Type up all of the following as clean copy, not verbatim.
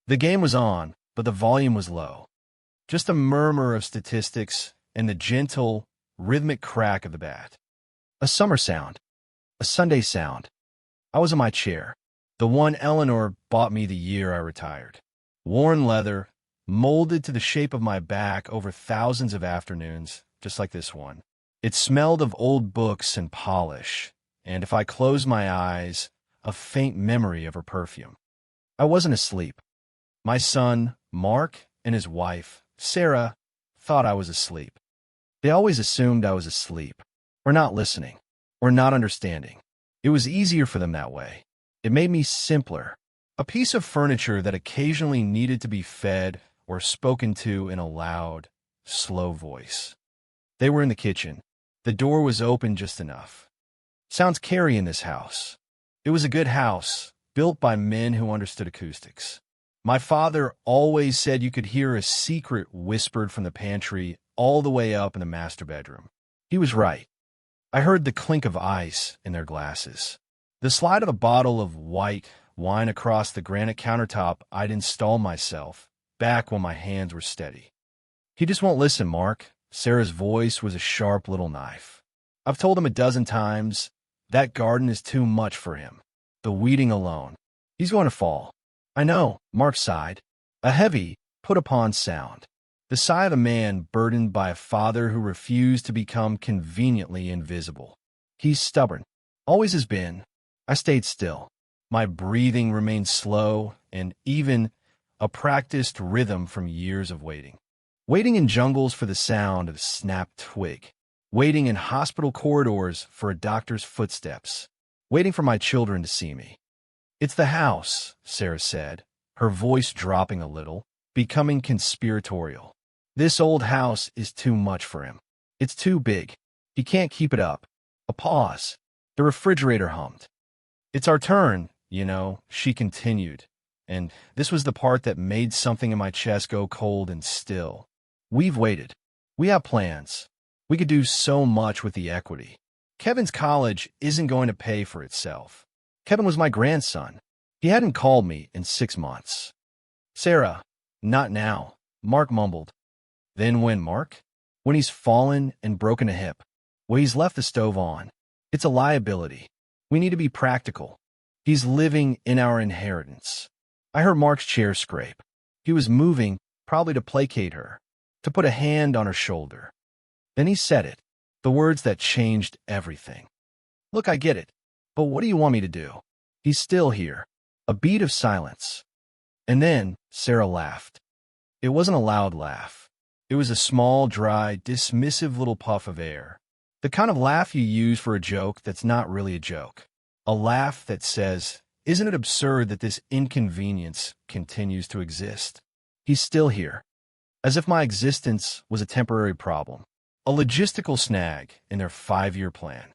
The game was on, but the volume was low. Just a murmur of statistics and the gentle, rhythmic crack of the bat. A summer sound. A Sunday sound. I was in my chair, the one Eleanor bought me the year I retired. Worn leather, molded to the shape of my back over thousands of afternoons, just like this one. It smelled of old books and polish, and if I closed my eyes, a faint memory of her perfume. I wasn't asleep. My son, Mark, and his wife, Sarah, thought I was asleep. They always assumed I was asleep, or not listening, or not understanding. It was easier for them that way. It made me simpler, a piece of furniture that occasionally needed to be fed or spoken to in a loud, slow voice. They were in the kitchen. The door was open just enough. Sounds carry in this house. It was a good house, built by men who understood acoustics. My father always said you could hear a secret whispered from the pantry all the way up in the master bedroom. He was right. I heard the clink of ice in their glasses, the slide of a bottle of white wine across the granite countertop I'd installed myself, back when my hands were steady. He just won't listen, Mark. Sarah's voice was a sharp little knife. I've told him a dozen times that garden is too much for him. The weeding alone. He's going to fall. I know, Mark sighed. A heavy, put-upon sound. The sigh of a man burdened by a father who refused to become conveniently invisible. He's stubborn. Always has been. I stayed still. My breathing remained slow and even a practiced rhythm from years of waiting. Waiting in jungles for the sound of a snapped twig. Waiting in hospital corridors for a doctor's footsteps. Waiting for my children to see me. It's the house, Sarah said, her voice dropping a little, becoming conspiratorial. This old house is too much for him. It's too big. He can't keep it up. A pause. The refrigerator hummed. It's our turn, you know, she continued, and this was the part that made something in my chest go cold and still. We've waited. We have plans. We could do so much with the equity. Kevin's college isn't going to pay for itself. Kevin was my grandson. He hadn't called me in 6 months. Sarah, not now, Mark mumbled. Then when, Mark? When he's fallen and broken a hip. Well, he's left the stove on. It's a liability. We need to be practical. He's living in our inheritance. I heard Mark's chair scrape. He was moving, probably to placate her, to put a hand on her shoulder. Then he said it, the words that changed everything. Look, I get it, but what do you want me to do? He's still here. A beat of silence. And then Sarah laughed. It wasn't a loud laugh. It was a small, dry, dismissive little puff of air. The kind of laugh you use for a joke that's not really a joke. A laugh that says, isn't it absurd that this inconvenience continues to exist? He's still here. As if my existence was a temporary problem. A logistical snag in their 5-year plan.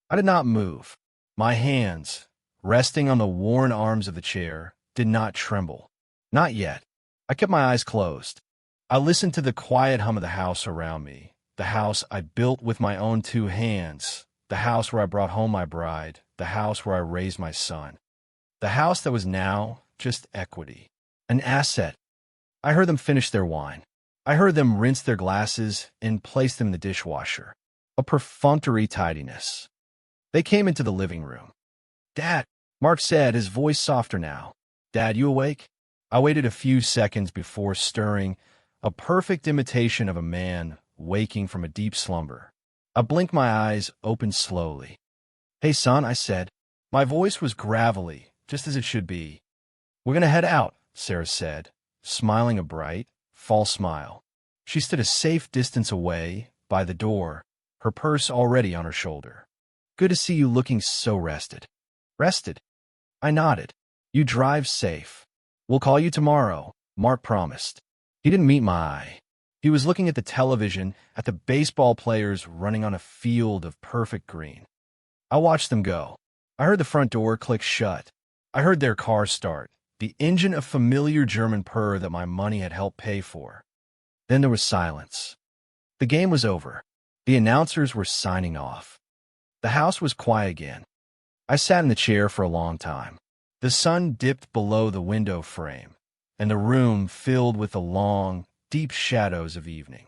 I did not move. My hands, resting on the worn arms of the chair, did not tremble. Not yet. I kept my eyes closed. I listened to the quiet hum of the house around me, the house I built with my own 2 hands, the house where I brought home my bride, the house where I raised my son, the house that was now just equity, an asset. I heard them finish their wine. I heard them rinse their glasses and place them in the dishwasher, a perfunctory tidiness. They came into the living room. Dad, Mark said, his voice softer now. Dad, you awake? I waited a few seconds before stirring, a perfect imitation of a man waking from a deep slumber. I blinked my eyes, opened slowly. Hey, son, I said. My voice was gravelly, just as it should be. We're going to head out, Sarah said, smiling a bright, false smile. She stood a safe distance away, by the door, her purse already on her shoulder. Good to see you looking so rested. Rested? I nodded. You drive safe. We'll call you tomorrow, Mark promised. He didn't meet my eye. He was looking at the television, at the baseball players running on a field of perfect green. I watched them go. I heard the front door click shut. I heard their car start, the engine a familiar German purr that my money had helped pay for. Then there was silence. The game was over. The announcers were signing off. The house was quiet again. I sat in the chair for a long time. The sun dipped below the window frame, and the room filled with the long, deep shadows of evening.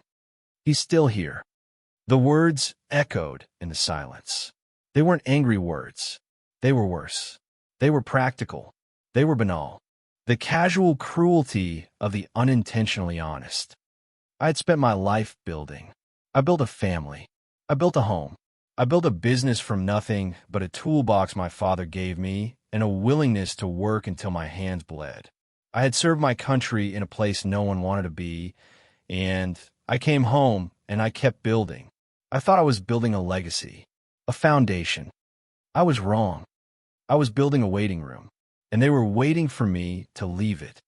He's still here. The words echoed in the silence. They weren't angry words. They were worse. They were practical. They were banal. The casual cruelty of the unintentionally honest. I had spent my life building. I built a family. I built a home. I built a business from nothing but a toolbox my father gave me and a willingness to work until my hands bled. I had served my country in a place no one wanted to be, and I came home and I kept building. I thought I was building a legacy, a foundation. I was wrong. I was building a waiting room, and they were waiting for me to leave it.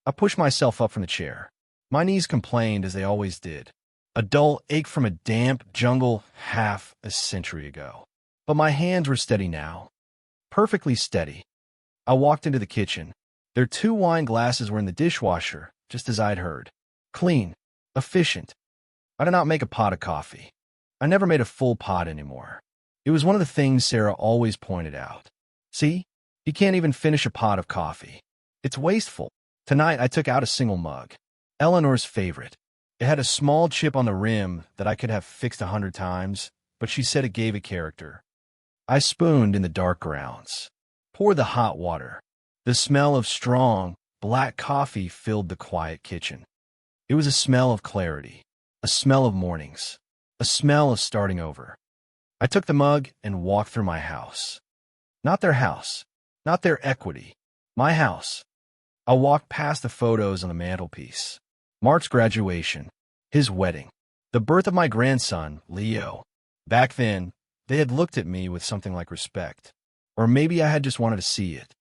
I pushed myself up from the chair. My knees complained as they always did. A dull ache from a damp jungle half a century ago. But my hands were steady now. Perfectly steady. I walked into the kitchen. Their 2 wine glasses were in the dishwasher, just as I'd heard. Clean. Efficient. I did not make a pot of coffee. I never made a full pot anymore. It was one of the things Sarah always pointed out. See? You can't even finish a pot of coffee. It's wasteful. Tonight I took out a single mug. Eleanor's favorite. It had a small chip on the rim that I could have fixed 100 times, but she said it gave it character. I spooned in the dark grounds. Poured the hot water. The smell of strong, black coffee filled the quiet kitchen. It was a smell of clarity, a smell of mornings, a smell of starting over. I took the mug and walked through my house. Not their house, not their equity, my house. I walked past the photos on the mantelpiece. Mark's graduation, his wedding, the birth of my grandson, Leo. Back then, they had looked at me with something like respect. Or maybe I had just wanted to see it.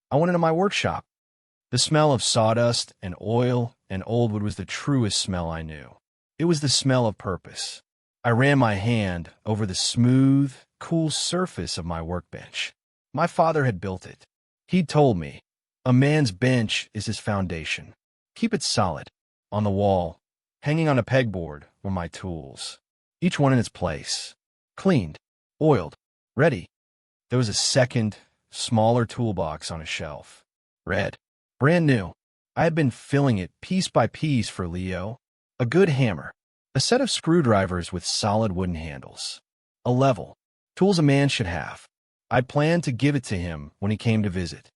I went into my workshop. The smell of sawdust and oil and old wood was the truest smell I knew. It was the smell of purpose. I ran my hand over the smooth, cool surface of my workbench. My father had built it. He'd told me, a man's bench is his foundation. Keep it solid. On the wall, hanging on a pegboard, were my tools. Each one in its place. Cleaned, oiled, ready. There was a second, smaller toolbox on a shelf. Red. Brand new. I had been filling it piece by piece for Leo. A good hammer. A set of screwdrivers with solid wooden handles. A level. Tools a man should have. I planned to give it to him when he came to visit.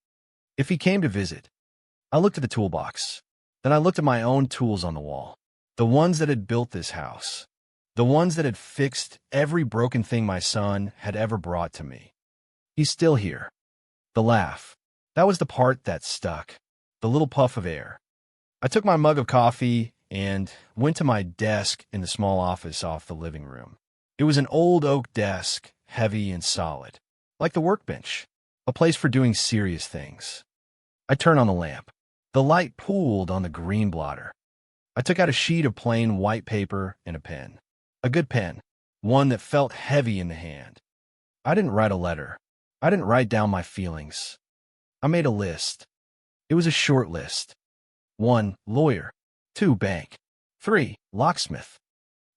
If he came to visit. I looked at the toolbox. Then I looked at my own tools on the wall. The ones that had built this house. The ones that had fixed every broken thing my son had ever brought to me. He's still here. The laugh. That was the part that stuck. The little puff of air. I took my mug of coffee and went to my desk in the small office off the living room. It was an old oak desk, heavy and solid. Like the workbench. A place for doing serious things. I turned on the lamp. The light pooled on the green blotter. I took out a sheet of plain white paper and a pen. A good pen. One that felt heavy in the hand. I didn't write a letter. I didn't write down my feelings. I made a list. It was a short list. 1. Lawyer. 2. Bank. 3. Locksmith.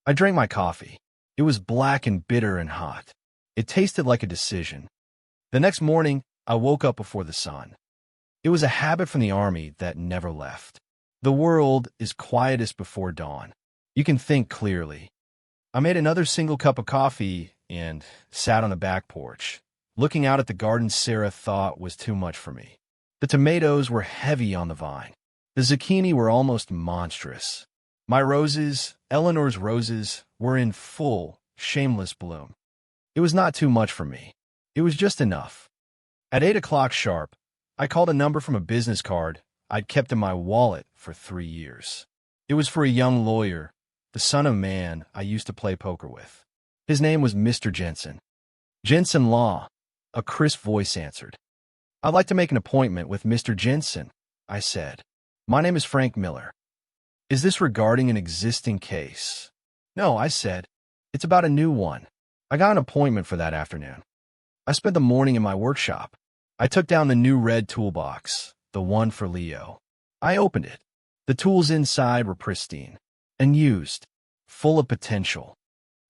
I drank my coffee. It was black and bitter and hot. It tasted like a decision. The next morning, I woke up before the sun. It was a habit from the army that never left. The world is quietest before dawn. You can think clearly. I made another single cup of coffee and sat on the back porch, looking out at the garden Sarah thought was too much for me. The tomatoes were heavy on the vine. The zucchini were almost monstrous. My roses, Eleanor's roses, were in full, shameless bloom. It was not too much for me. It was just enough. At 8 o'clock sharp, I called a number from a business card I'd kept in my wallet for 3 years. It was for a young lawyer, the son of a man I used to play poker with. His name was Mr. Jensen. Jensen Law, a crisp voice answered. I'd like to make an appointment with Mr. Jensen, I said. My name is Frank Miller. Is this regarding an existing case? No, I said. It's about a new one. I got an appointment for that afternoon. I spent the morning in my workshop. I took down the new red toolbox, the one for Leo. I opened it. The tools inside were pristine and used, full of potential.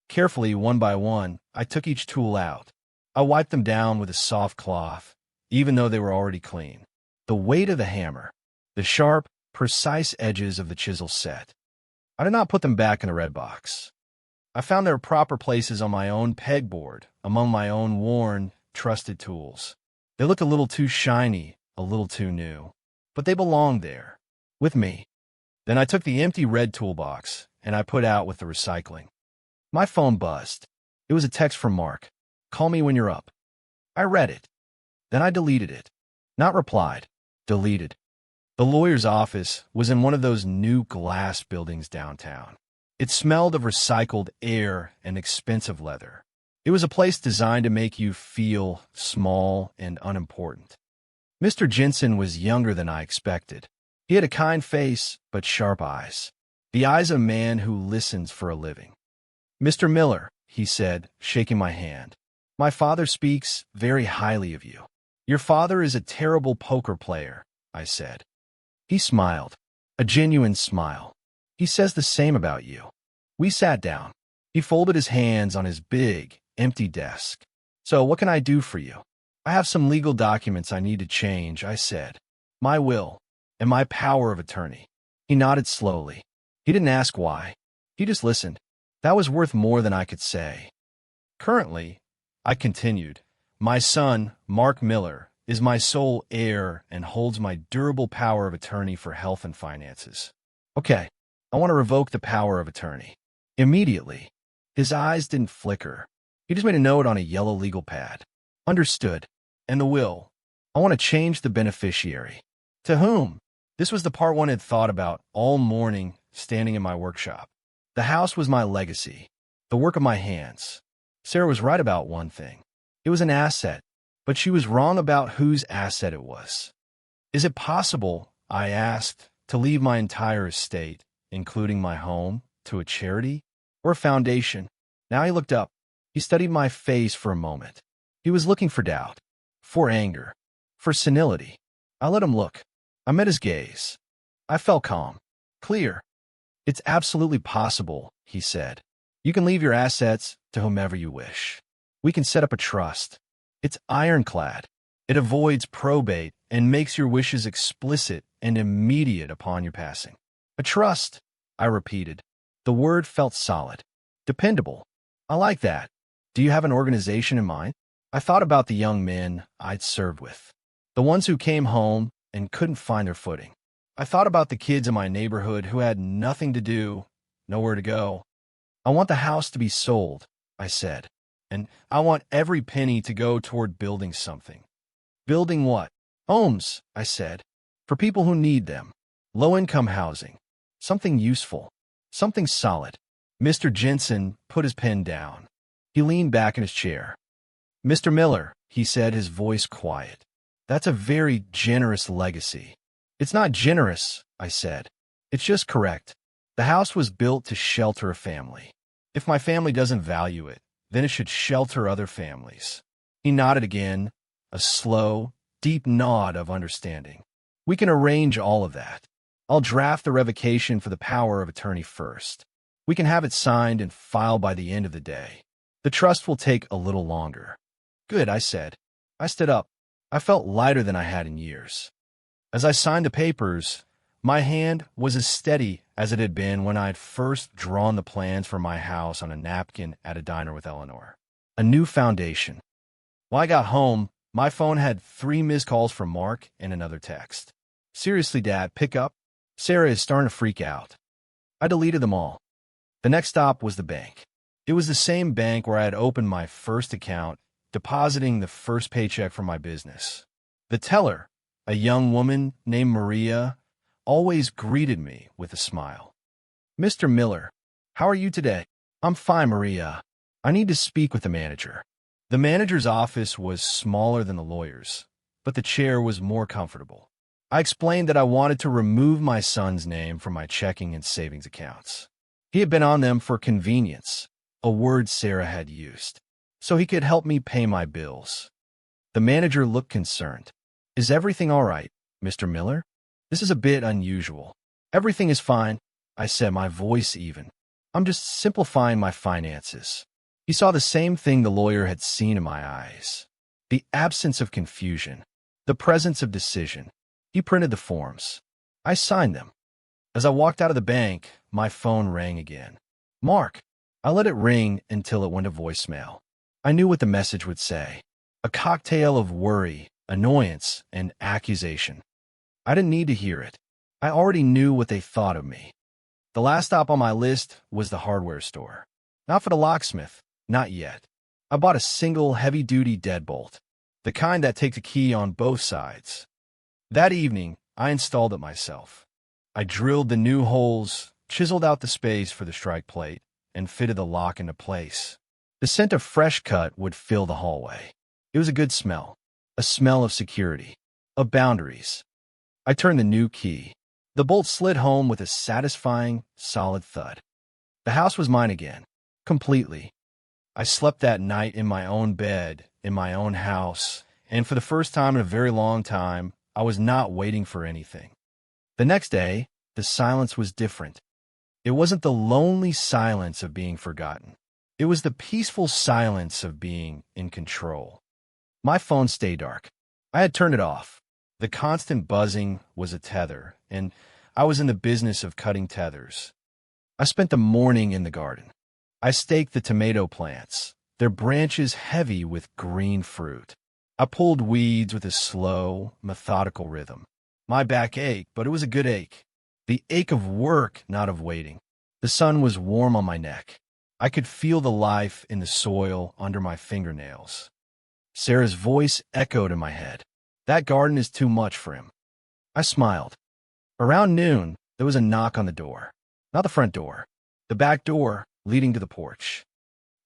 Carefully, one by one, I took each tool out. I wiped them down with a soft cloth, even though they were already clean. The weight of the hammer, the sharp, precise edges of the chisel set. I did not put them back in the red box. I found their proper places on my own pegboard, among my own worn, trusted tools. They looked a little too shiny, a little too new, but they belonged there, with me. Then I took the empty red toolbox, and I put out with the recycling. My phone buzzed. It was a text from Mark. "Call me when you're up." I read it. Then I deleted it. Not replied, deleted. The lawyer's office was in one of those new glass buildings downtown. It smelled of recycled air and expensive leather. It was a place designed to make you feel small and unimportant. Mr. Jensen was younger than I expected. He had a kind face, but sharp eyes. The eyes of a man who listens for a living. "Mr. Miller," he said, shaking my hand, "my father speaks very highly of you." "Your father is a terrible poker player," I said. He smiled, a genuine smile. "He says the same about you." We sat down. He folded his hands on his big, empty desk. "So what can I do for you?" "I have some legal documents I need to change," I said. "My will and my power of attorney." He nodded slowly. He didn't ask why. He just listened. That was worth more than I could say. "Currently," I continued, "my son, Mark Miller, is my sole heir and holds my durable power of attorney for health and finances." "Okay, I want to revoke the power of attorney." Immediately, his eyes didn't flicker. He just made a note on a yellow legal pad. "Understood. And the will? I want to change the beneficiary." "To whom?" This was the part one had thought about all morning standing in my workshop. The house was my legacy, the work of my hands. Sarah was right about one thing. It was an asset, but she was wrong about whose asset it was. "Is it possible," I asked, "to leave my entire estate, including my home, to a charity or a foundation?" Now he looked up. He studied my face for a moment. He was looking for doubt, for anger, for senility. I let him look. I met his gaze. I felt calm, clear. "It's absolutely possible," he said. "You can leave your assets to whomever you wish. We can set up a trust. It's ironclad. It avoids probate and makes your wishes explicit and immediate upon your passing." "A trust," I repeated. The word felt solid, dependable. I like that. "Do you have an organization in mind?" I thought about the young men I'd served with, the ones who came home and couldn't find their footing. I thought about the kids in my neighborhood who had nothing to do, nowhere to go. "I want the house to be sold," I said, "and I want every penny to go toward building something." "Building what?" "Homes," I said, "for people who need them. Low-income housing. Something useful. Something solid." Mr. Jensen put his pen down. He leaned back in his chair. "Mr. Miller," he said, his voice quiet, "that's a very generous legacy." "It's not generous," I said. "It's just correct. The house was built to shelter a family. If my family doesn't value it, then it should shelter other families." He nodded again, a slow, deep nod of understanding. "We can arrange all of that. I'll draft the revocation for the power of attorney first. We can have it signed and filed by the end of the day. The trust will take a little longer." "Good," I said. I stood up. I felt lighter than I had in years. As I signed the papers, my hand was as steady as it had been when I had first drawn the plans for my house on a napkin at a diner with Eleanor. A new foundation. When I got home, my phone had 3 missed calls from Mark and another text. "Seriously, Dad, pick up. Sarah is starting to freak out." I deleted them all. The next stop was the bank. It was the same bank where I had opened my first account, depositing the first paycheck from my business. The teller, a young woman named Maria, always greeted me with a smile. "Mr. Miller, how are you today?" "I'm fine, Maria. I need to speak with the manager." The manager's office was smaller than the lawyer's, but the chair was more comfortable. I explained that I wanted to remove my son's name from my checking and savings accounts. He had been on them for convenience, a word Sarah had used, so he could help me pay my bills. The manager looked concerned. "Is everything all right, Mr. Miller? This is a bit unusual." "Everything is fine," I said, my voice even. "I'm just simplifying my finances." He saw the same thing the lawyer had seen in my eyes. The absence of confusion, the presence of decision. He printed the forms. I signed them. As I walked out of the bank, my phone rang again. Mark. I let it ring until it went to voicemail. I knew what the message would say. A cocktail of worry, annoyance, and accusation. I didn't need to hear it. I already knew what they thought of me. The last stop on my list was the hardware store. Not for the locksmith, not yet. I bought a single heavy-duty deadbolt, the kind that takes a key on both sides. That evening, I installed it myself. I drilled the new holes, chiseled out the space for the strike plate, and fitted the lock into place. The scent of fresh cut would fill the hallway. It was a good smell, a smell of security, of boundaries. I turned the new key. The bolt slid home with a satisfying, solid thud. The house was mine again, completely. I slept that night in my own bed, in my own house, and for the first time in a very long time, I was not waiting for anything. The next day, the silence was different. It wasn't the lonely silence of being forgotten. It was the peaceful silence of being in control. My phone stayed dark. I had turned it off. The constant buzzing was a tether, and I was in the business of cutting tethers. I spent the morning in the garden. I staked the tomato plants, their branches heavy with green fruit. I pulled weeds with a slow, methodical rhythm. My back ached, but it was a good ache. The ache of work, not of waiting. The sun was warm on my neck. I could feel the life in the soil under my fingernails. Sarah's voice echoed in my head. That garden is too much for him. I smiled. Around noon, there was a knock on the door. Not the front door. The back door leading to the porch.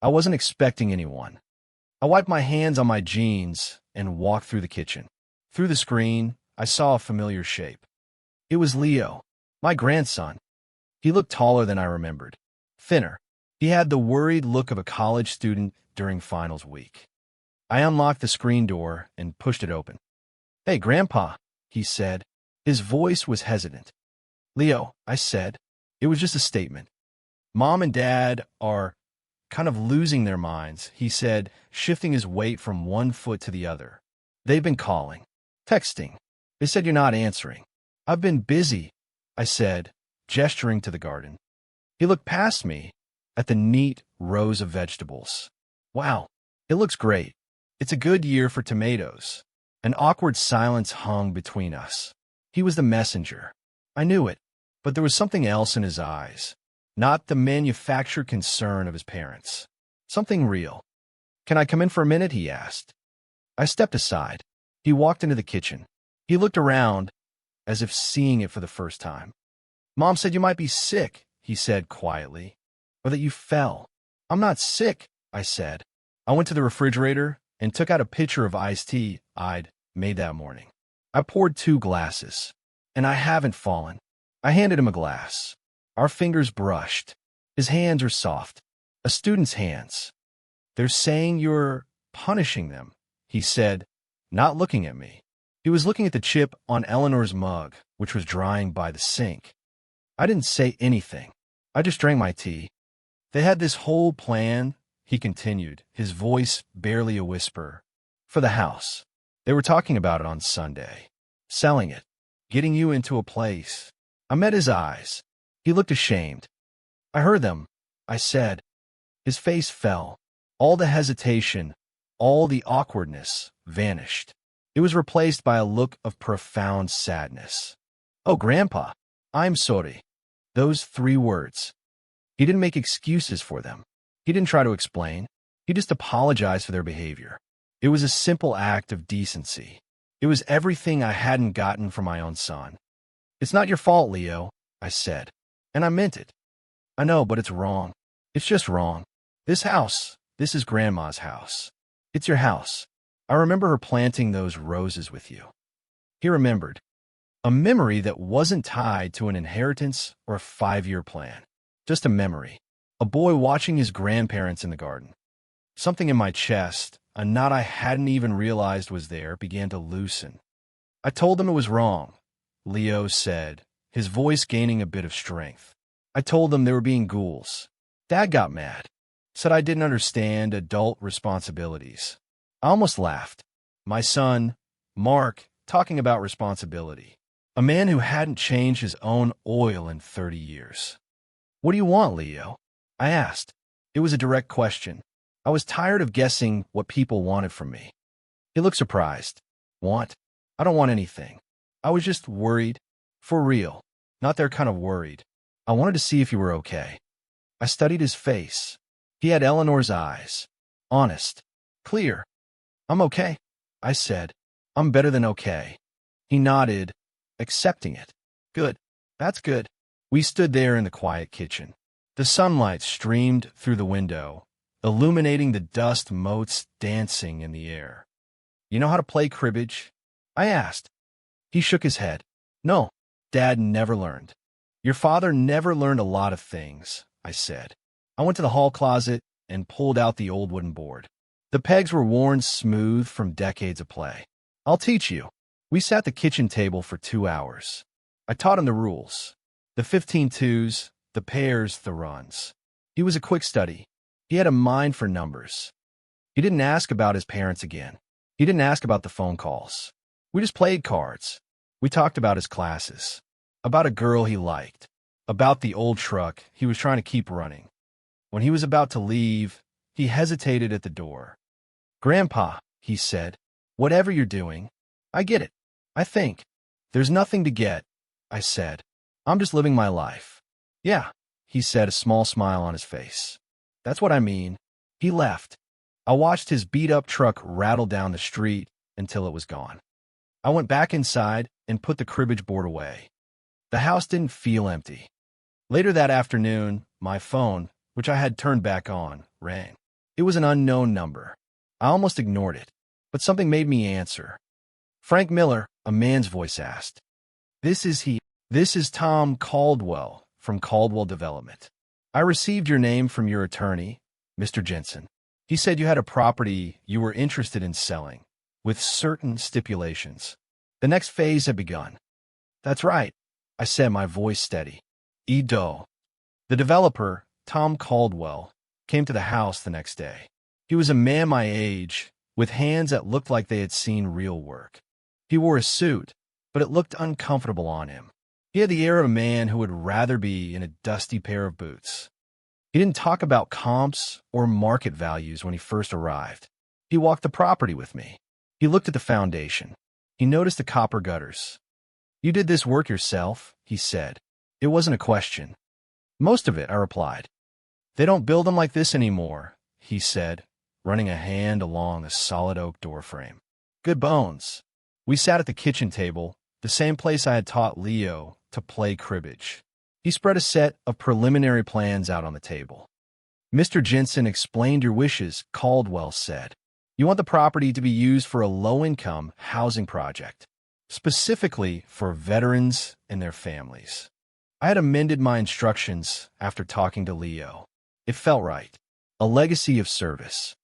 I wasn't expecting anyone. I wiped my hands on my jeans and walked through the kitchen. Through the screen, I saw a familiar shape. It was Leo, my grandson. He looked taller than I remembered, thinner. He had the worried look of a college student during finals week. I unlocked the screen door and pushed it open. "Hey, Grandpa," he said. His voice was hesitant. "Leo," I said. It was just a statement. "Mom and Dad are kind of losing their minds," he said, shifting his weight from one foot to the other. "They've been calling, texting. They said you're not answering." "I've been busy," I said, gesturing to the garden. He looked past me at the neat rows of vegetables. "Wow, it looks great. It's a good year for tomatoes." An awkward silence hung between us. He was the messenger. I knew it, but there was something else in his eyes. Not the manufactured concern of his parents. Something real. "Can I come in for a minute?" he asked. I stepped aside. He walked into the kitchen. He looked around, as if seeing it for the first time. "Mom said you might be sick," he said quietly, "or that you fell." "I'm not sick," I said. I went to the refrigerator and took out a pitcher of iced tea I'd made that morning. I poured 2 glasses, and I haven't fallen. I handed him a glass. Our fingers brushed. His hands are soft. A student's hands. "They're saying you're punishing them," he said, not looking at me. He was looking at the chip on Eleanor's mug, which was drying by the sink. I didn't say anything. I just drank my tea. "They had this whole plan," he continued, his voice barely a whisper, "for the house. They were talking about it on Sunday. Selling it. Getting you into a place." I met his eyes. He looked ashamed. "I heard them," I said. His face fell. All the hesitation, all the awkwardness vanished. It was replaced by a look of profound sadness. "Oh, Grandpa, I'm sorry." Those 3 words. He didn't make excuses for them. He didn't try to explain. He just apologized for their behavior. It was a simple act of decency. It was everything I hadn't gotten from my own son. "It's not your fault, Leo," I said. And I meant it. "I know, but it's wrong. It's just wrong. This house, this is Grandma's house. It's your house. I remember her planting those roses with you." He remembered. A memory that wasn't tied to an inheritance or a 5-year plan. Just a memory. A boy watching his grandparents in the garden. Something in my chest, a knot I hadn't even realized was there, began to loosen. "I told them it was wrong," Leo said, his voice gaining a bit of strength. "I told them they were being ghouls. Dad got mad. Said I didn't understand adult responsibilities." I almost laughed. My son, Mark, talking about responsibility. A man who hadn't changed his own oil in 30 years. "What do you want, Leo?" I asked. It was a direct question. I was tired of guessing what people wanted from me. He looked surprised. "Want? I don't want anything. I was just worried. For real. Not their kind of worried. I wanted to see if you were okay." I studied his face. He had Eleanor's eyes. Honest. Clear. "I'm okay," I said. "I'm better than okay." He nodded, accepting it. "Good. That's good." We stood there in the quiet kitchen. The sunlight streamed through the window, illuminating the dust motes dancing in the air. "You know how to play cribbage?" I asked. He shook his head. "No, Dad never learned." "Your father never learned a lot of things," I said. I went to the hall closet and pulled out the old wooden board. The pegs were worn smooth from decades of play. "I'll teach you." We sat at the kitchen table for 2 hours. I taught him the rules. The 15 twos, the pairs, the runs. He was a quick study. He had a mind for numbers. He didn't ask about his parents again. He didn't ask about the phone calls. We just played cards. We talked about his classes, about a girl he liked, about the old truck he was trying to keep running. When he was about to leave, he hesitated at the door. "Grandpa," he said, "whatever you're doing, I get it. I think. There's nothing to get," I said. "I'm just living my life." "Yeah," he said, a small smile on his face. "That's what I mean." He left. I watched his beat-up truck rattle down the street until it was gone. I went back inside and put the cribbage board away. The house didn't feel empty. Later that afternoon, my phone, which I had turned back on, rang. It was an unknown number. I almost ignored it, but something made me answer. "Frank Miller," a man's voice asked. "This is he. This is Tom Caldwell from Caldwell Development. I received your name from your attorney, Mr. Jensen. He said you had a property you were interested in selling, with certain stipulations. The next phase had begun." "That's right," I said, my voice steady. "Edo." The developer, Tom Caldwell, came to the house the next day. He was a man my age, with hands that looked like they had seen real work. He wore a suit, but it looked uncomfortable on him. He had the air of a man who would rather be in a dusty pair of boots. He didn't talk about comps or market values when he first arrived. He walked the property with me. He looked at the foundation. He noticed the copper gutters. "You did this work yourself," he said. It wasn't a question. "Most of it," I replied. "They don't build them like this anymore," he said, running a hand along the solid oak doorframe. "Good bones." We sat at the kitchen table, the same place I had taught Leo to play cribbage. He spread a set of preliminary plans out on the table. "Mr. Jensen explained your wishes," Caldwell said. "You want the property to be used for a low-income housing project, specifically for veterans and their families." I had amended my instructions after talking to Leo. It felt right. A legacy of service.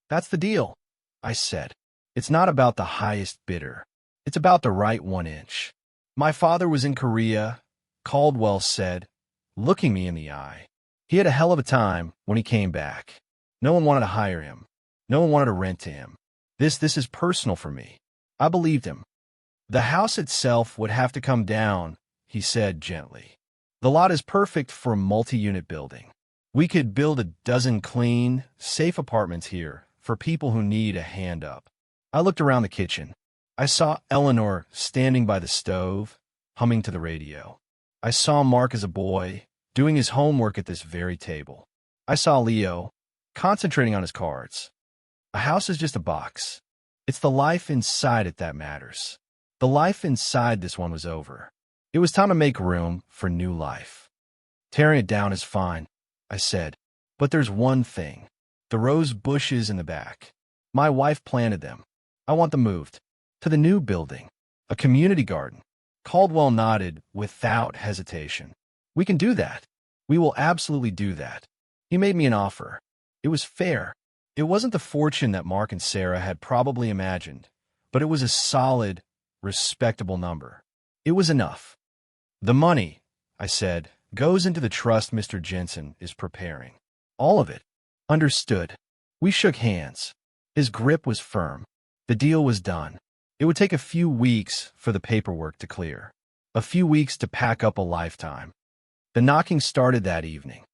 "That's the deal," I said. "It's not about the highest bidder. It's about the right 1 inch. My father was in Korea," Caldwell said, looking me in the eye. "He had a hell of a time when he came back. No one wanted to hire him. No one wanted to rent to him. This is personal for me." I believed him. "The house itself would have to come down," he said gently. "The lot is perfect for a multi-unit building. We could build a dozen clean, safe apartments here for people who need a hand up." I looked around the kitchen. I saw Eleanor standing by the stove, humming to the radio. I saw Mark as a boy, doing his homework at this very table. I saw Leo, concentrating on his cards. A house is just a box. It's the life inside it that matters. The life inside this one was over. It was time to make room for new life. "Tearing it down is fine," I said. "But there's one thing. The rose bushes in the back. My wife planted them. I want them moved. To the new building. A community garden." Caldwell nodded without hesitation. "We can do that. We will absolutely do that." He made me an offer. It was fair. It wasn't the fortune that Mark and Sarah had probably imagined, but it was a solid, respectable number. It was enough. "The money," I said, "goes into the trust Mr. Jensen is preparing. All of it." "Understood." We shook hands. His grip was firm. The deal was done. It would take a few weeks for the paperwork to clear. A few weeks to pack up a lifetime. The knocking started that evening.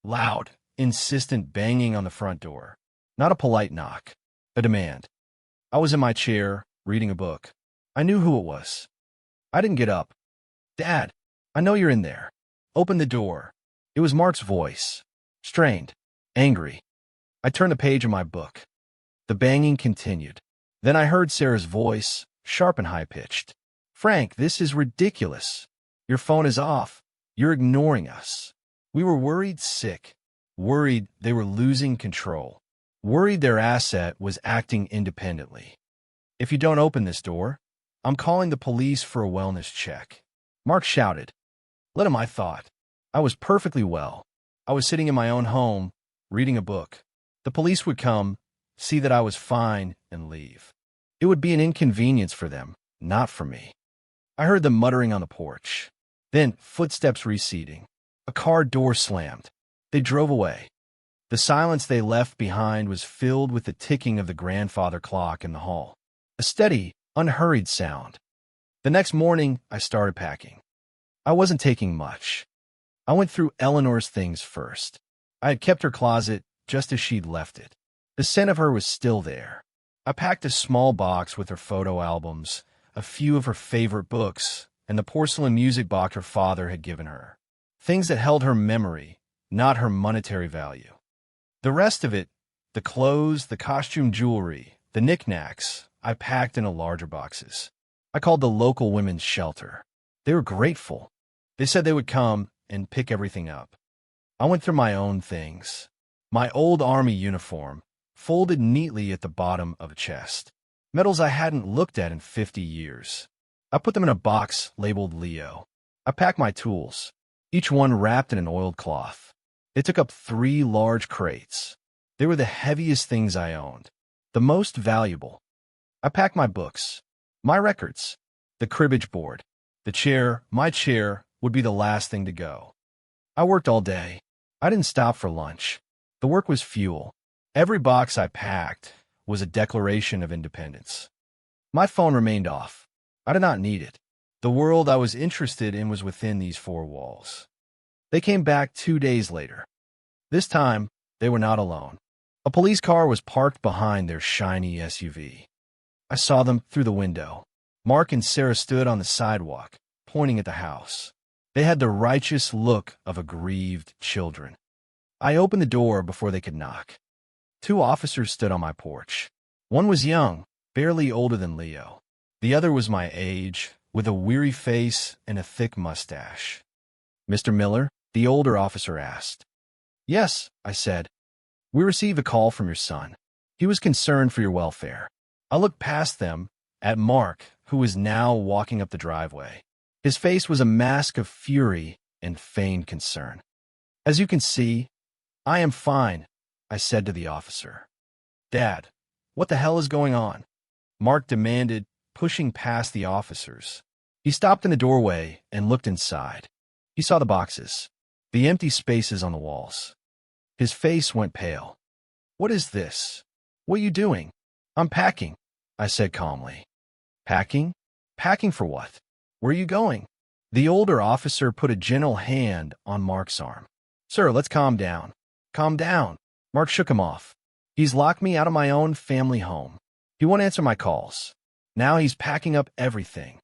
Loud, insistent banging on the front door. Not a polite knock. A demand. I was in my chair, reading a book. I knew who it was. I didn't get up. Dad, I know you're in there. Open the door. It was Mark's voice. Strained. Angry. I turned the page of my book. The banging continued. Then I heard Sarah's voice, sharp and high-pitched. Frank, this is ridiculous. Your phone is off. You're ignoring us. We were worried sick. Worried they were losing control. Worried their asset was acting independently. If you don't open this door, I'm calling the police for a wellness check. Mark shouted. Let him, I thought. I was perfectly well. I was sitting in my own home, reading a book. The police would come, see that I was fine, and leave. It would be an inconvenience for them, not for me. I heard them muttering on the porch. Then, footsteps receding. A car door slammed. They drove away. The silence they left behind was filled with the ticking of the grandfather clock in the hall. A steady, unhurried sound. The next morning, I started packing. I wasn't taking much. I went through Eleanor's things first. I had kept her closet just as she'd left it. The scent of her was still there. I packed a small box with her photo albums, a few of her favorite books, and the porcelain music box her father had given her. Things that held her memory, not her monetary value. The rest of it, the clothes, the costume jewelry, the knickknacks, I packed into larger boxes. I called the local women's shelter. They were grateful. They said they would come and pick everything up. I went through my own things. My old army uniform, folded neatly at the bottom of a chest. Medals I hadn't looked at in 50 years. I put them in a box labeled Leo. I packed my tools, each one wrapped in an oiled cloth. They took up 3 large crates. They were the heaviest things I owned, the most valuable. I packed my books, my records, the cribbage board, the chair. My chair would be the last thing to go. I worked all day. I didn't stop for lunch. The work was fuel. Every box I packed was a declaration of independence. My phone remained off. I did not need it. The world I was interested in was within these 4 walls. They came back 2 days later. This time, they were not alone. A police car was parked behind their shiny SUV. I saw them through the window. Mark and Sarah stood on the sidewalk, pointing at the house. They had the righteous look of aggrieved children. I opened the door before they could knock. 2 officers stood on my porch. One was young, barely older than Leo. The other was my age, with a weary face and a thick mustache. Mr. Miller? The older officer asked. Yes, I said. We received a call from your son. He was concerned for your welfare. I looked past them, at Mark, who was now walking up the driveway. His face was a mask of fury and feigned concern. As you can see, I am fine, I said to the officer. Dad, what the hell is going on? Mark demanded, pushing past the officers. He stopped in the doorway and looked inside. He saw the boxes, the empty spaces on the walls. His face went pale. What is this? What are you doing? I'm packing, I said calmly. Packing? Packing for what? Where are you going? The older officer put a gentle hand on Mark's arm. Sir, let's calm down. Calm down. Mark shook him off. He's locked me out of my own family home. He won't answer my calls. Now he's packing up everything.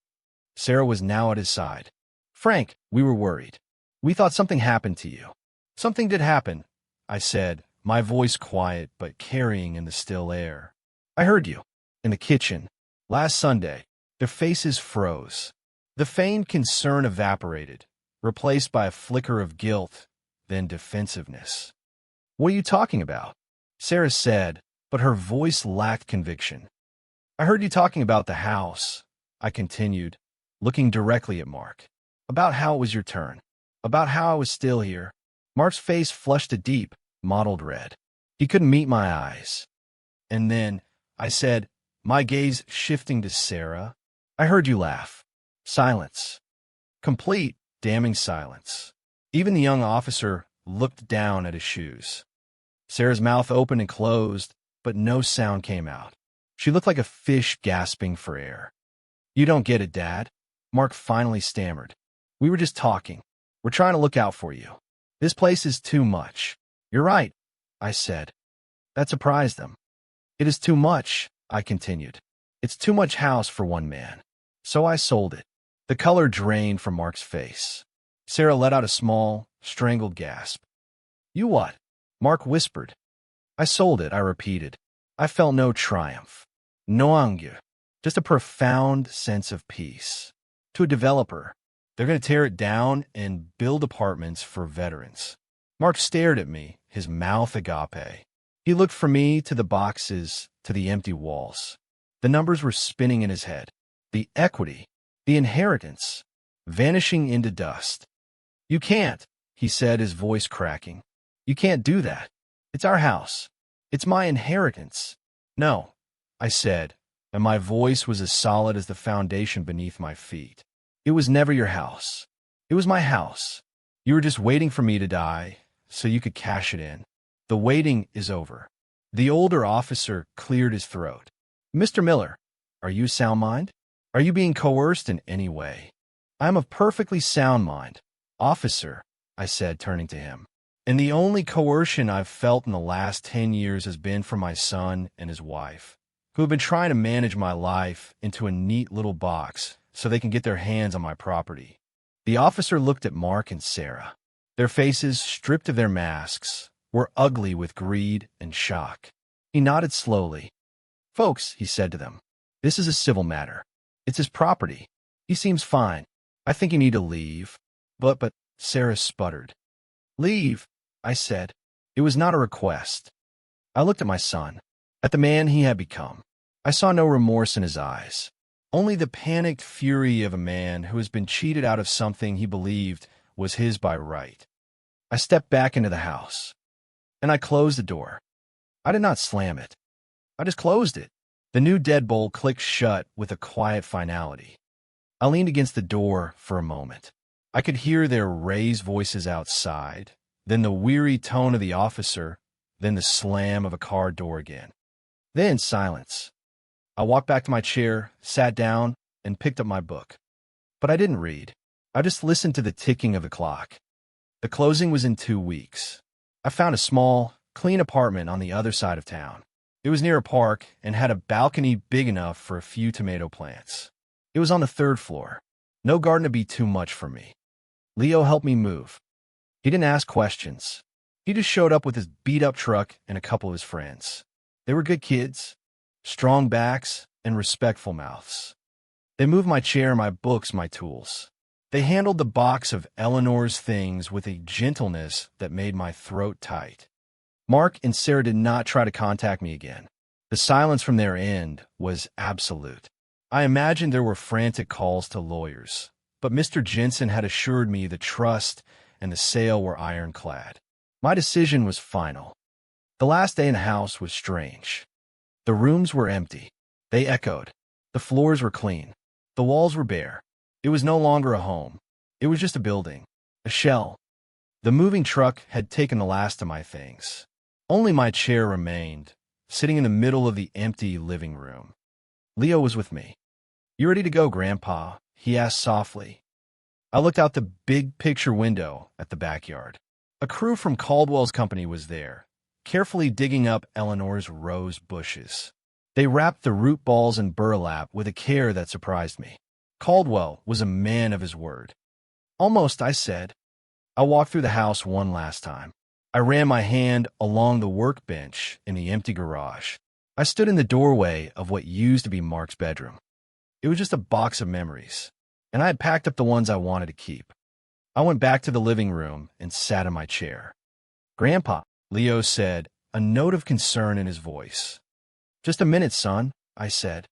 Sarah was now at his side. Frank, we were worried. We thought something happened to you. Something did happen, I said, my voice quiet but carrying in the still air. I heard you. In the kitchen. Last Sunday. Their faces froze. The feigned concern evaporated, replaced by a flicker of guilt, then defensiveness. What are you talking about? Sarah said, but her voice lacked conviction. I heard you talking about the house, I continued, looking directly at Mark. About how it was your turn. About how I was still here. Mark's face flushed a deep, mottled red. He couldn't meet my eyes. And then, I said, my gaze shifting to Sarah, I heard you laugh. Silence. Complete, damning silence. Even the young officer looked down at his shoes. Sarah's mouth opened and closed, but no sound came out. She looked like a fish gasping for air. You don't get it, Dad. Mark finally stammered. We were just talking. We're trying to look out for you. This place is too much. You're right, I said. That surprised them. It is too much, I continued. It's too much house for one man. So I sold it. The color drained from Mark's face. Sarah let out a small, strangled gasp. You what? Mark whispered. I sold it, I repeated. I felt no triumph. No anger. Just a profound sense of peace. To a developer, they're going to tear it down and build apartments for veterans. Mark stared at me, his mouth agape. He looked from me to the boxes, to the empty walls. The numbers were spinning in his head. The equity, the inheritance, vanishing into dust. You can't, he said, his voice cracking. You can't do that. It's our house. It's my inheritance. No, I said, and my voice was as solid as the foundation beneath my feet. It was never your house. It was my house. You were just waiting for me to die so you could cash it in. The waiting is over. The older officer cleared his throat. Mr. Miller, are you sound mind? Are you being coerced in any way? I am of perfectly sound mind. Officer, I said, turning to him. And the only coercion I've felt in the last 10 years has been from my son and his wife, who have been trying to manage my life into a neat little box so they can get their hands on my property. The officer looked at Mark and Sarah. Their faces, stripped of their masks, were ugly with greed and shock. He nodded slowly. Folks, he said to them, this is a civil matter. It's his property. He seems fine. I think you need to leave. But, Sarah sputtered. Leave, I said. It was not a request. I looked at my son, at the man he had become. I saw no remorse in his eyes, only the panicked fury of a man who has been cheated out of something he believed was his by right. I stepped back into the house, and I closed the door. I did not slam it. I just closed it. The new deadbolt clicked shut with a quiet finality. I leaned against the door for a moment. I could hear their raised voices outside, then the weary tone of the officer, then the slam of a car door again. Then silence. I walked back to my chair, sat down, and picked up my book. But I didn't read. I just listened to the ticking of the clock. The closing was in 2 weeks. I found a small, clean apartment on the other side of town. It was near a park and had a balcony big enough for a few tomato plants. It was on the 3rd floor. No garden to be too much for me. Leo helped me move. He didn't ask questions. He just showed up with his beat-up truck and a couple of his friends. They were good kids, strong backs, and respectful mouths. They moved my chair, my books, my tools. They handled the box of Eleanor's things with a gentleness that made my throat tight. Mark and Sarah did not try to contact me again. The silence from their end was absolute. I imagined there were frantic calls to lawyers, but Mr. Jensen had assured me the trust and the sale were ironclad. My decision was final. The last day in the house was strange. The rooms were empty. They echoed. The floors were clean. The walls were bare. It was no longer a home. It was just a building, a shell. The moving truck had taken the last of my things. Only my chair remained, sitting in the middle of the empty living room. Leo was with me. You ready to go, Grandpa? He asked softly. I looked out the big picture window at the backyard. A crew from Caldwell's company was there, carefully digging up Eleanor's rose bushes. They wrapped the root balls in burlap with a care that surprised me. Caldwell was a man of his word. Almost, I said. I walked through the house one last time. I ran my hand along the workbench in the empty garage. I stood in the doorway of what used to be Mark's bedroom. It was just a box of memories, and I had packed up the ones I wanted to keep. I went back to the living room and sat in my chair. Grandpa, Leo said, a note of concern in his voice. Just a minute, son, I said.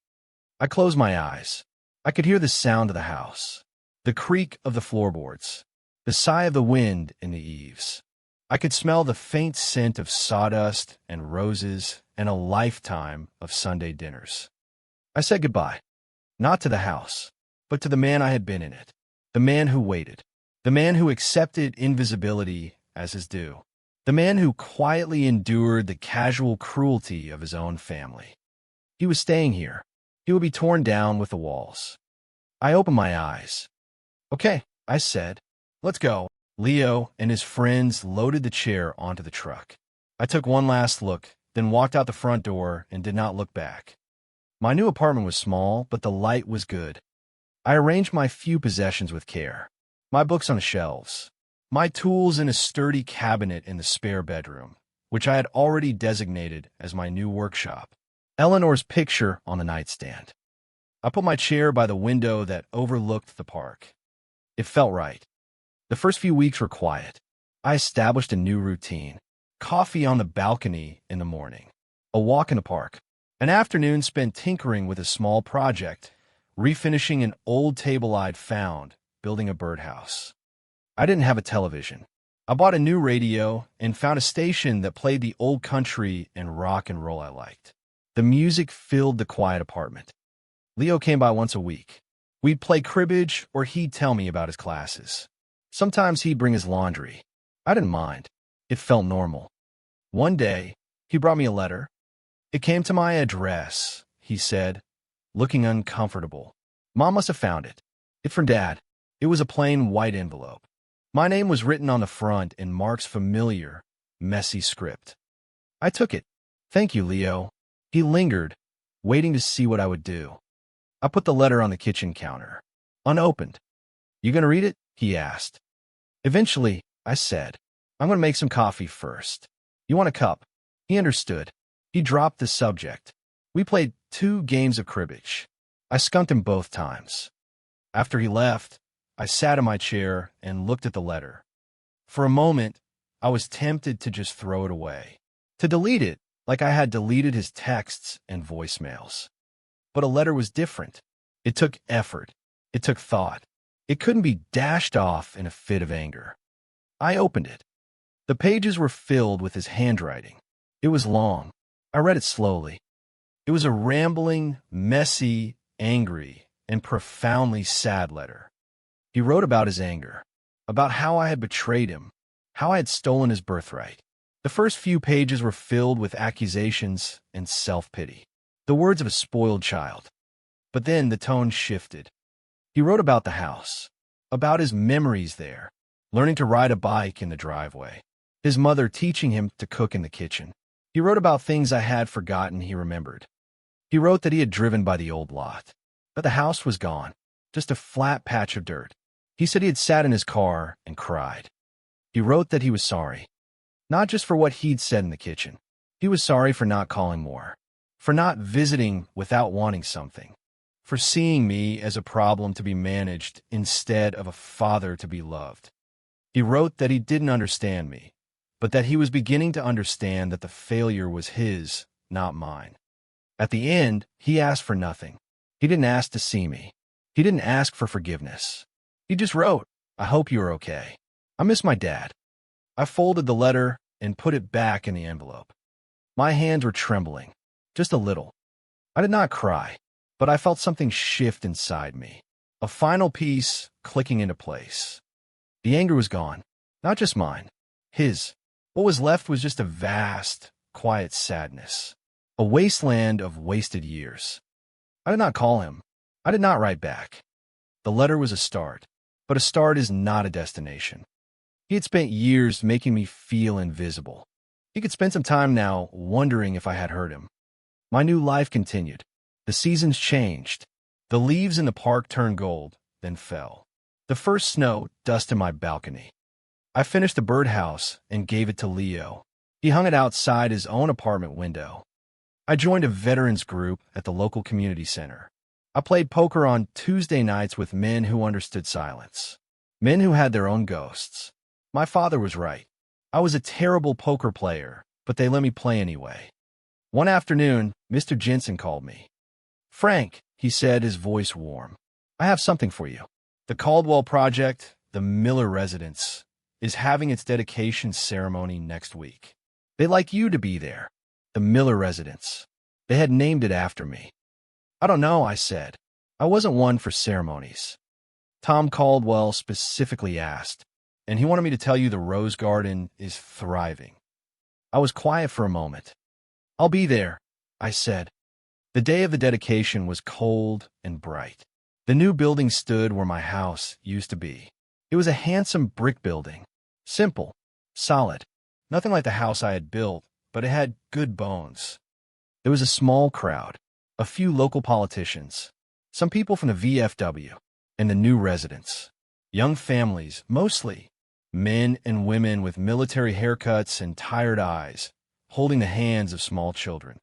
I closed my eyes. I could hear the sound of the house, the creak of the floorboards, the sigh of the wind in the eaves. I could smell the faint scent of sawdust and roses and a lifetime of Sunday dinners. I said goodbye, not to the house, but to the man I had been in it, the man who waited, the man who accepted invisibility as his due, the man who quietly endured the casual cruelty of his own family. He was staying here. He would be torn down with the walls. I opened my eyes. Okay, I said. Let's go. Leo and his friends loaded the chair onto the truck. I took one last look, then walked out the front door and did not look back. My new apartment was small, but the light was good. I arranged my few possessions with care. My books on the shelves. My tools in a sturdy cabinet in the spare bedroom, which I had already designated as my new workshop. Eleanor's picture on the nightstand. I put my chair by the window that overlooked the park. It felt right. The first few weeks were quiet. I established a new routine. Coffee on the balcony in the morning. A walk in the park. An afternoon spent tinkering with a small project, refinishing an old table I'd found, building a birdhouse. I didn't have a television. I bought a new radio and found a station that played the old country and rock and roll I liked. The music filled the quiet apartment. Leo came by once a week. We'd play cribbage or he'd tell me about his classes. Sometimes he'd bring his laundry. I didn't mind. It felt normal. One day, he brought me a letter. It came to my address, he said, looking uncomfortable. Mom must have found it. It's from Dad. It was a plain white envelope. My name was written on the front in Mark's familiar, messy script. I took it. Thank you, Leo. He lingered, waiting to see what I would do. I put the letter on the kitchen counter, unopened. You gonna read it? He asked. Eventually, I said, I'm gonna make some coffee first. You want a cup? He understood. He dropped the subject. We played 2 games of cribbage. I skunked him both times. After he left, I sat in my chair and looked at the letter. For a moment, I was tempted to just throw it away, to delete it like I had deleted his texts and voicemails. But a letter was different. It took effort. It took thought. It couldn't be dashed off in a fit of anger. I opened it. The pages were filled with his handwriting. It was long. I read it slowly. It was a rambling, messy, angry, and profoundly sad letter. He wrote about his anger, about how I had betrayed him, how I had stolen his birthright. The first few pages were filled with accusations and self-pity, the words of a spoiled child. But then the tone shifted. He wrote about the house, about his memories there, learning to ride a bike in the driveway, his mother teaching him to cook in the kitchen. He wrote about things I had forgotten he remembered. He wrote that he had driven by the old lot, but the house was gone, just a flat patch of dirt. He said he had sat in his car and cried. He wrote that he was sorry, not just for what he'd said in the kitchen. He was sorry for not calling more, for not visiting without wanting something, for seeing me as a problem to be managed instead of a father to be loved. He wrote that he didn't understand me, but that he was beginning to understand that the failure was his, not mine. At the end, he asked for nothing. He didn't ask to see me. He didn't ask for forgiveness. He just wrote, I hope you are okay. I miss my dad. I folded the letter and put it back in the envelope. My hands were trembling, just a little. I did not cry, but I felt something shift inside me, a final piece clicking into place. The anger was gone, not just mine, his. What was left was just a vast, quiet sadness, a wasteland of wasted years. I did not call him. I did not write back. The letter was a start, but a start is not a destination. He had spent years making me feel invisible. He could spend some time now wondering if I had hurt him. My new life continued. The seasons changed. The leaves in the park turned gold, then fell. The first snow dusted my balcony. I finished the birdhouse and gave it to Leo. He hung it outside his own apartment window. I joined a veterans group at the local community center. I played poker on Tuesday nights with men who understood silence, men who had their own ghosts. My father was right. I was a terrible poker player, but they let me play anyway. One afternoon, Mr. Jensen called me. Frank, he said, his voice warm, I have something for you. The Caldwell Project, the Miller residence, is having its dedication ceremony next week. They'd like you to be there. The Miller residence. They had named it after me. I don't know, I said. I wasn't one for ceremonies. Tom Caldwell specifically asked, and he wanted me to tell you the Rose Garden is thriving. I was quiet for a moment. I'll be there, I said. The day of the dedication was cold and bright. The new building stood where my house used to be. It was a handsome brick building. Simple, solid, nothing like the house I had built, but it had good bones. There was a small crowd, a few local politicians, some people from the VFW, and the new residents. Young families, mostly, men and women with military haircuts and tired eyes, holding the hands of small children.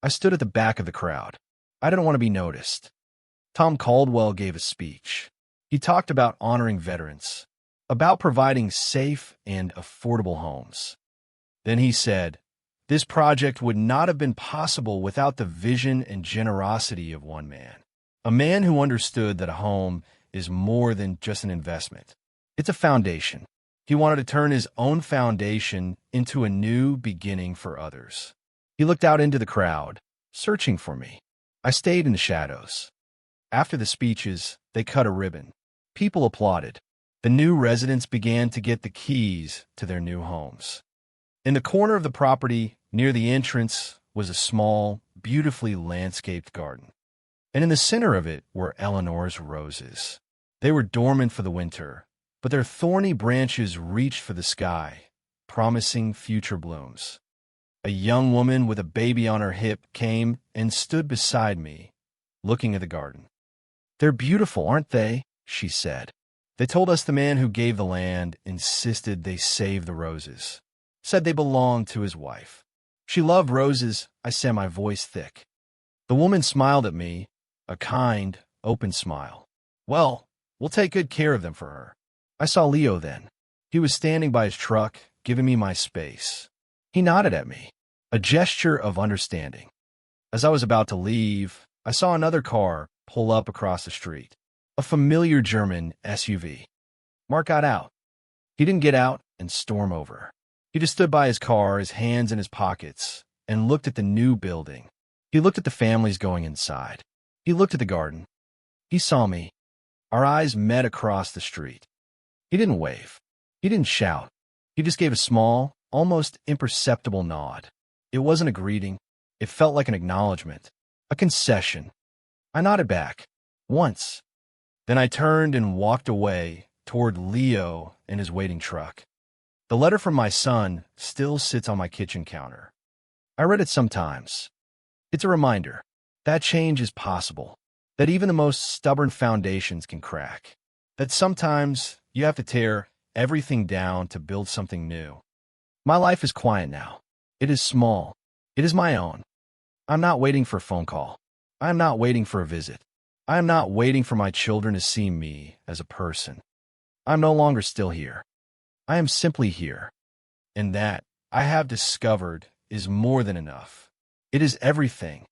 I stood at the back of the crowd. I didn't want to be noticed. Tom Caldwell gave a speech. He talked about honoring veterans, about providing safe and affordable homes. Then he said, "This project would not have been possible without the vision and generosity of one man. A man who understood that a home is more than just an investment. It's a foundation. He wanted to turn his own foundation into a new beginning for others." He looked out into the crowd, searching for me. I stayed in the shadows. After the speeches, they cut a ribbon. People applauded. The new residents began to get the keys to their new homes. In the corner of the property, near the entrance, was a small, beautifully landscaped garden. And in the center of it were Eleanor's roses. They were dormant for the winter, but their thorny branches reached for the sky, promising future blooms. A young woman with a baby on her hip came and stood beside me, looking at the garden. "They're beautiful, aren't they?" she said. "They told us the man who gave the land insisted they save the roses. Said they belonged to his wife. She loved roses," I said, my voice thick. The woman smiled at me, a kind, open smile. "Well, we'll take good care of them for her." I saw Leo then. He was standing by his truck, giving me my space. He nodded at me, a gesture of understanding. As I was about to leave, I saw another car pull up across the street. A familiar German SUV. Mark got out. He didn't get out and storm over. He just stood by his car, his hands in his pockets, and looked at the new building. He looked at the families going inside. He looked at the garden. He saw me. Our eyes met across the street. He didn't wave. He didn't shout. He just gave a small, almost imperceptible nod. It wasn't a greeting. It felt like an acknowledgement, a concession. I nodded back, once. Then I turned and walked away toward Leo and his waiting truck. The letter from my son still sits on my kitchen counter. I read it sometimes. It's a reminder that change is possible, that even the most stubborn foundations can crack, that sometimes you have to tear everything down to build something new. My life is quiet now. It is small. It is my own. I'm not waiting for a phone call. I am not waiting for a visit. I am not waiting for my children to see me as a person. I'm no longer still here. I am simply here. And that, I have discovered, is more than enough. It is everything.